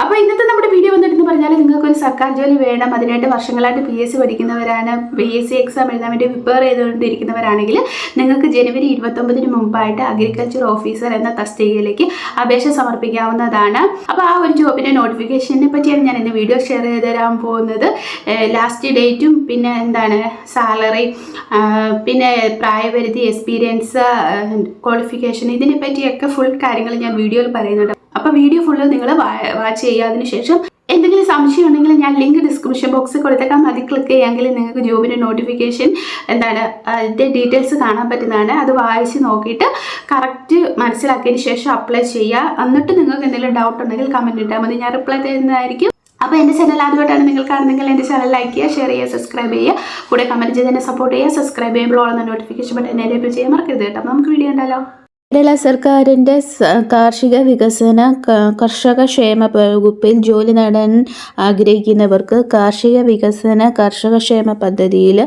അപ്പോൾ ഇന്നത്തെ നമ്മുടെ വീഡിയോ വന്നിട്ടെന്ന് പറഞ്ഞാൽ നിങ്ങൾക്കൊരു സർക്കാർ ജോലി വേണം, അതിനായിട്ട് വർഷങ്ങളായിട്ട് PSC പഠിക്കുന്നവരാണ്, PSC എക്സാം എഴുതാൻ വേണ്ടി പ്രിപ്പയർ ചെയ്തുകൊണ്ടിരിക്കുന്നവരാണെങ്കിൽ നിങ്ങൾക്ക് ജനുവരി 29 മുമ്പായിട്ട് അഗ്രികൾച്ചർ ഓഫീസർ എന്ന തസ്തികയിലേക്ക് അപേക്ഷ സമർപ്പിക്കാവുന്നതാണ്. അപ്പോൾ ആ ഒരു ജോബിൻ്റെ നോട്ടിഫിക്കേഷനെ പറ്റിയാണ് ഞാൻ ഇന്ന് വീഡിയോ ഷെയർ ചെയ്ത് തരാൻ പോകുന്നത്. ലാസ്റ്റ് ഡേറ്റും പിന്നെ എന്താണ് സാലറി, പിന്നെ പ്രായപരിധി, എക്സ്പീരിയൻസ്, ക്വാളിഫിക്കേഷൻ, ഇതിനെ പറ്റിയൊക്കെ ഫുൾ കാര്യങ്ങൾ ഞാൻ വീഡിയോയിൽ പറയുന്നുണ്ട്. അപ്പോൾ വീഡിയോ ഫുള്ള് നിങ്ങൾ വാച്ച് ചെയ്യുക. അതിനുശേഷം എന്തെങ്കിലും സംശയം ഉണ്ടെങ്കിൽ ഞാൻ ലിങ്ക് ഡിസ്ക്രിപ്ഷൻ ബോക്സിൽ കൊടുത്തേക്കാം. അതിൽ ക്ലിക്ക് ചെയ്യാമെങ്കിൽ നിങ്ങൾക്ക് ജോബിൻ്റെ നോട്ടിഫിക്കേഷൻ അതിൻ്റെ ഡീറ്റെയിൽസ് കാണാൻ പറ്റുന്നതാണ്. അത് വായിച്ച് നോക്കിയിട്ട് കറക്റ്റ് മനസ്സിലാക്കിയതിന് ശേഷം അപ്ലൈ ചെയ്യുക. എന്നിട്ട് നിങ്ങൾക്ക് എന്തെങ്കിലും ഡൗട്ട് ഉണ്ടെങ്കിൽ കമൻറ്റ് ഇട്ടാൽ മതി, ഞാൻ റിപ്ലൈ തരുന്നതായിരിക്കും. അപ്പോൾ എൻ്റെ ചാനൽ ആദ്യമായിട്ടാണ് നിങ്ങൾ കാണുന്നെങ്കിൽ എൻ്റെ ചാനൽ ലൈക്ക് ചെയ്യുക, ഷെയർ ചെയ്യുക, സബ്സ്ക്രൈബ് ചെയ്യുക, കൂടെ കമൻറ്റ് ചെയ്ത് തന്നെ സപ്പോർട്ട് ചെയ്യുക. സബ്സ്ക്രൈബ് ചെയ്യുമ്പോൾ ഉള്ള നോട്ടിഫിക്കേഷൻ ബട്ടൺ എനേബിൾ ചെയ്യാൻ മറക്കരുത് കേട്ടോ. നമുക്ക് വീഡിയോ ഉണ്ടല്ലോ. കേരള സർക്കാരിൻ്റെ കാർഷിക വികസന കർഷക ക്ഷേമ വകുപ്പിൽ ജോലി നേടാൻ ആഗ്രഹിക്കുന്നവർക്ക് കാർഷിക വികസന കർഷക ക്ഷേമ പദ്ധതിയിൽ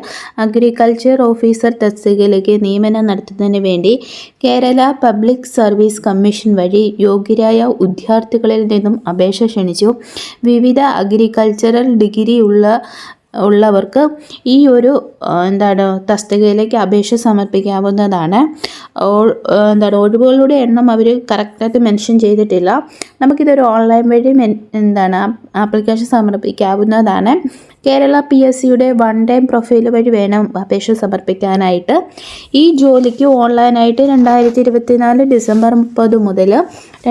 അഗ്രികൾച്ചർ ഓഫീസർ തസ്തികയിലേക്ക് നിയമനം നടത്തുന്നതിന് വേണ്ടി കേരള പബ്ലിക് സർവീസ് കമ്മീഷൻ വഴി യോഗ്യരായ ഉദ്യോഗാർത്ഥികളിൽ നിന്നും അപേക്ഷ ക്ഷണിച്ചു. വിവിധ അഗ്രികൾച്ചറൽ ഡിഗ്രി ഉള്ളവർക്ക് ഈ ഒരു തസ്തികയിലേക്ക് അപേക്ഷ സമർപ്പിക്കാവുന്നതാണ്. ഒഴിവുകളുടെ എണ്ണം അവർ കറക്റ്റായിട്ട് മെൻഷൻ ചെയ്തിട്ടില്ല. നമുക്കിതൊരു ഓൺലൈൻ വഴി ആപ്ലിക്കേഷൻ സമർപ്പിക്കാവുന്നതാണ്. കേരള PSCയുടെ വൺ ടൈം പ്രൊഫൈൽ വഴി വേണം അപേക്ഷ സമർപ്പിക്കാനായിട്ട്. ഈ ജോലിക്ക് ഓൺലൈനായിട്ട് 2024 ഡിസംബർ 30 മുതൽ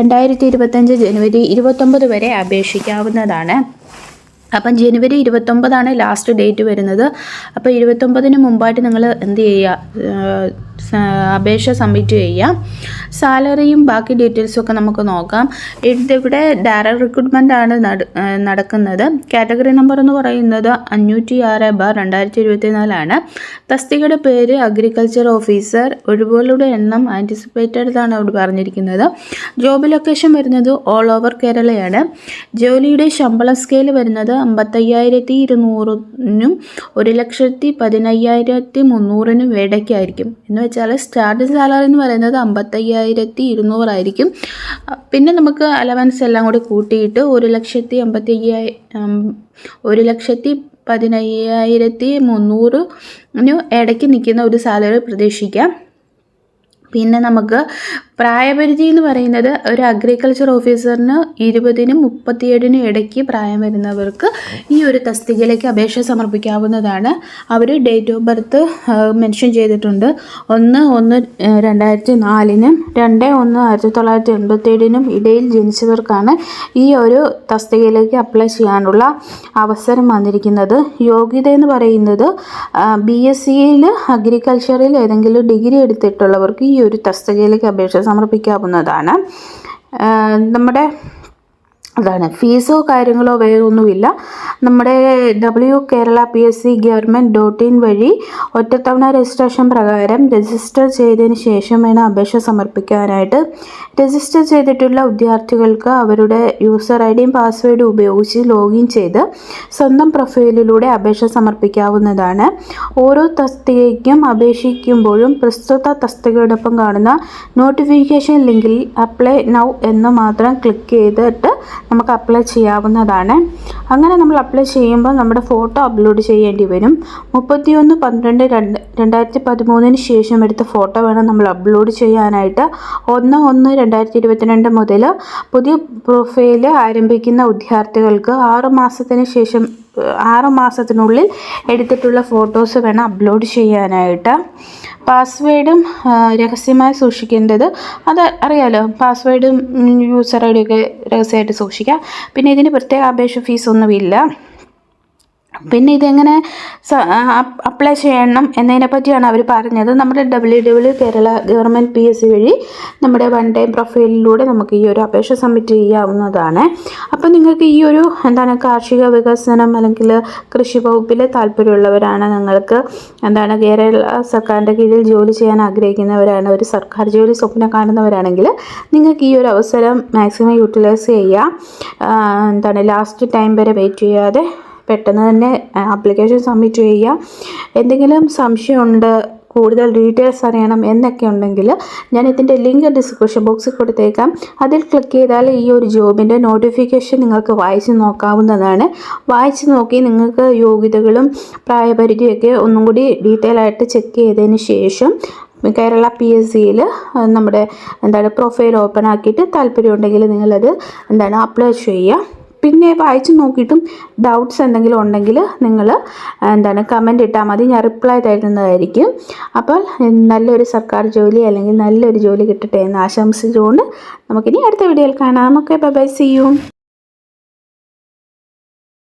2025 ജനുവരി 29 വരെ അപേക്ഷിക്കാവുന്നതാണ്. അപ്പം ജനുവരി 29 ലാസ്റ്റ് ഡേറ്റ് വരുന്നത്. അപ്പോൾ 29 മുമ്പായിട്ട് നിങ്ങൾ എന്ത് ചെയ്യുക, അപേക്ഷ സബ്മിറ്റ് ചെയ്യുക. സാലറിയും ബാക്കി ഡീറ്റെയിൽസും ഒക്കെ നമുക്ക് നോക്കാം. ഇതിവിടെ ഡയറക്റ്റ് റിക്രൂട്ട്മെൻ്റ് ആണ് നടക്കുന്നത്. കാറ്റഗറി നമ്പർ എന്ന് പറയുന്നത് 506/2024 ആണ്. തസ്തികയുടെ പേര് അഗ്രികൾച്ചർ ഓഫീസർ. ഒഴിവുകളുടെ എണ്ണം ആൻറ്റിസിപ്പേറ്റഡ് ആണ് അവിടെ പറഞ്ഞിരിക്കുന്നത്. ജോബ് ലൊക്കേഷൻ വരുന്നത് ഓൾ ഓവർ കേരളയാണ്. ജോലിയുടെ ശമ്പള സ്കെയിൽ വരുന്നത് 55,200-നും 1,15,300-നും ഇടയ്ക്കായിരിക്കും. എന്ന് വെച്ചാൽ സ്റ്റാർട്ടിംഗ് സാലറി എന്ന് പറയുന്നത് 55,200 ആയിരിക്കും. പിന്നെ നമുക്ക് അലവൻസ് എല്ലാം കൂടി കൂട്ടിയിട്ട് 1,15,300-നും ഇടയ്ക്ക് നിൽക്കുന്ന ഒരു സാലറി പ്രതീക്ഷിക്കാം. പിന്നെ നമുക്ക് പ്രായപരിധി എന്ന് പറയുന്നത് ഒരു അഗ്രികൾച്ചർ ഓഫീസറിന് 20-നും 37-നും ഇടയ്ക്ക് പ്രായം വരുന്നവർക്ക് ഈ ഒരു തസ്തികയിലേക്ക് അപേക്ഷ സമർപ്പിക്കാവുന്നതാണ്. അവർ ഡേറ്റ് ഓഫ് ബർത്ത് മെൻഷൻ ചെയ്തിട്ടുണ്ട്. 1/1/2004-നും 2/1/1987-നും ഇടയിൽ ജനിച്ചവർക്കാണ് ഈ ഒരു തസ്തികയിലേക്ക് അപ്ലൈ ചെയ്യാനുള്ള അവസരം വന്നിരിക്കുന്നത്. യോഗ്യത എന്ന് പറയുന്നത് BSCയിൽ അഗ്രികൾച്ചറിൽ ഏതെങ്കിലും ഡിഗ്രി എടുത്തിട്ടുള്ളവർക്ക് ഈ ഒരു തസ്തികയിലേക്ക് അപേക്ഷ സമർപ്പിക്കാവുന്നതാണ്. ഫീസോ കാര്യങ്ങളോ വേറെ ഒന്നുമില്ല. നമ്മുടെ കേരള PSC Government.in വഴി ഒറ്റത്തവണ രജിസ്ട്രേഷൻ പ്രകാരം രജിസ്റ്റർ ചെയ്തതിന് ശേഷം വേണം അപേക്ഷ സമർപ്പിക്കാനായിട്ട്. രജിസ്റ്റർ ചെയ്തിട്ടുള്ള ഉദ്യോഗാർത്ഥികൾക്ക് അവരുടെ യൂസർ IDയും പാസ്വേഡും ഉപയോഗിച്ച് ലോഗിൻ ചെയ്ത് സ്വന്തം പ്രൊഫൈലിലൂടെ അപേക്ഷ സമർപ്പിക്കാവുന്നതാണ്. ഓരോ തസ്തികയ്ക്കും അപേക്ഷിക്കുമ്പോഴും പ്രസ്തുത തസ്തികയോടൊപ്പം കാണുന്ന നോട്ടിഫിക്കേഷൻ ലിങ്കിൽ അപ്ലൈ നൗ എന്ന് മാത്രം ക്ലിക്ക് ചെയ്തിട്ട് നമുക്ക് അപ്ലൈ ചെയ്യാവുന്നതാണ്. അങ്ങനെ നമ്മൾ അപ്ലൈ ചെയ്യുമ്പോൾ നമ്മുടെ ഫോട്ടോ അപ്ലോഡ് ചെയ്യേണ്ടി വരും. 31/12/2013 ശേഷം എടുത്ത ഫോട്ടോ വേണം നമ്മൾ അപ്ലോഡ് ചെയ്യാനായിട്ട്. 1/1/2022 മുതൽ പുതിയ പ്രൊഫൈല് ആരംഭിക്കുന്ന ഉദ്യോഗാർത്ഥികൾക്ക് 6 മാസത്തിനുള്ളിൽ എടുത്തിട്ടുള്ള ഫോട്ടോസ് വേണം അപ്ലോഡ് ചെയ്യാനായിട്ട്. പാസ്വേഡും രഹസ്യമായി സൂക്ഷിക്കേണ്ടത് അത് അറിയാലോ. പാസ്വേഡും യൂസർ ID ഒക്കെ രഹസ്യമായിട്ട് സൂക്ഷിക്കുക. പിന്നെ ഇതിന് പ്രത്യേക അപേക്ഷ ഫീസൊന്നുമില്ല. പിന്നെ ഇതെങ്ങനെ അപ്ലൈ ചെയ്യണം എന്നതിനെ പറ്റിയാണ് അവർ പറഞ്ഞത്. നമ്മുടെ കേരള ഗവൺമെൻറ് PSC വഴി നമ്മുടെ വൺ ടൈം പ്രൊഫൈലിലൂടെ നമുക്ക് ഈ ഒരു അപേക്ഷ സബ്മിറ്റ് ചെയ്യാവുന്നതാണ്. അപ്പോൾ നിങ്ങൾക്ക് ഈ ഒരു കാർഷിക വികസനം അല്ലെങ്കിൽ കൃഷി വകുപ്പിൽ താല്പര്യമുള്ളവരാണ്, നിങ്ങൾക്ക് കേരള സർക്കാരിൻ്റെ കീഴിൽ ജോലി ചെയ്യാൻ ആഗ്രഹിക്കുന്നവരാണ്, ഒരു സർക്കാർ ജോലി സ്വപ്നം കാണുന്നവരാണെങ്കിൽ നിങ്ങൾക്ക് ഈ ഒരു അവസരം മാക്സിമം യൂട്ടിലൈസ് ചെയ്യുക. ലാസ്റ്റ് ടൈം വരെ വെയിറ്റ് ചെയ്യാതെ പെട്ടെന്ന് തന്നെ ആപ്ലിക്കേഷൻ സബ്മിറ്റ് ചെയ്യുക. എന്തെങ്കിലും സംശയമുണ്ട്, കൂടുതൽ ഡീറ്റെയിൽസ് അറിയണം എന്നൊക്കെ ഉണ്ടെങ്കിൽ ഞാൻ ഇതിൻ്റെ ലിങ്ക് ഡിസ്ക്രിപ്ഷൻ ബോക്സിൽ കൊടുത്തേക്കാം. അതിൽ ക്ലിക്ക് ചെയ്താൽ ഈ ഒരു ജോബിൻ്റെ നോട്ടിഫിക്കേഷൻ നിങ്ങൾക്ക് വായിച്ച് നോക്കാവുന്നതാണ്. വായിച്ച് നോക്കി നിങ്ങൾക്ക് യോഗ്യതകളും പ്രായപരിധിയൊക്കെ ഒന്നും കൂടി ഡീറ്റെയിൽ ആയിട്ട് ചെക്ക് ചെയ്തതിന് ശേഷം കേരള PSCയിൽ നമ്മുടെ പ്രൊഫൈൽ ഓപ്പൺ ആക്കിയിട്ട് താല്പര്യമുണ്ടെങ്കിൽ നിങ്ങളത് അപ്ലൈ ചെയ്യുക. പിന്നെ വായിച്ച് നോക്കിയിട്ടും ഡൗട്ട്സ് എന്തെങ്കിലും ഉണ്ടെങ്കിൽ നിങ്ങൾ കമൻ്റ് ഇട്ടാൽ മതി, ഞാൻ റിപ്ലൈ തരുന്നതായിരിക്കും. അപ്പോൾ നല്ലൊരു സർക്കാർ ജോലി അല്ലെങ്കിൽ നല്ലൊരു ജോലി കിട്ടട്ടെ എന്ന് ആശംസിച്ചുകൊണ്ട് നമുക്കിനി അടുത്ത വീഡിയോയിൽ കാണാം. Okay, bye, see U.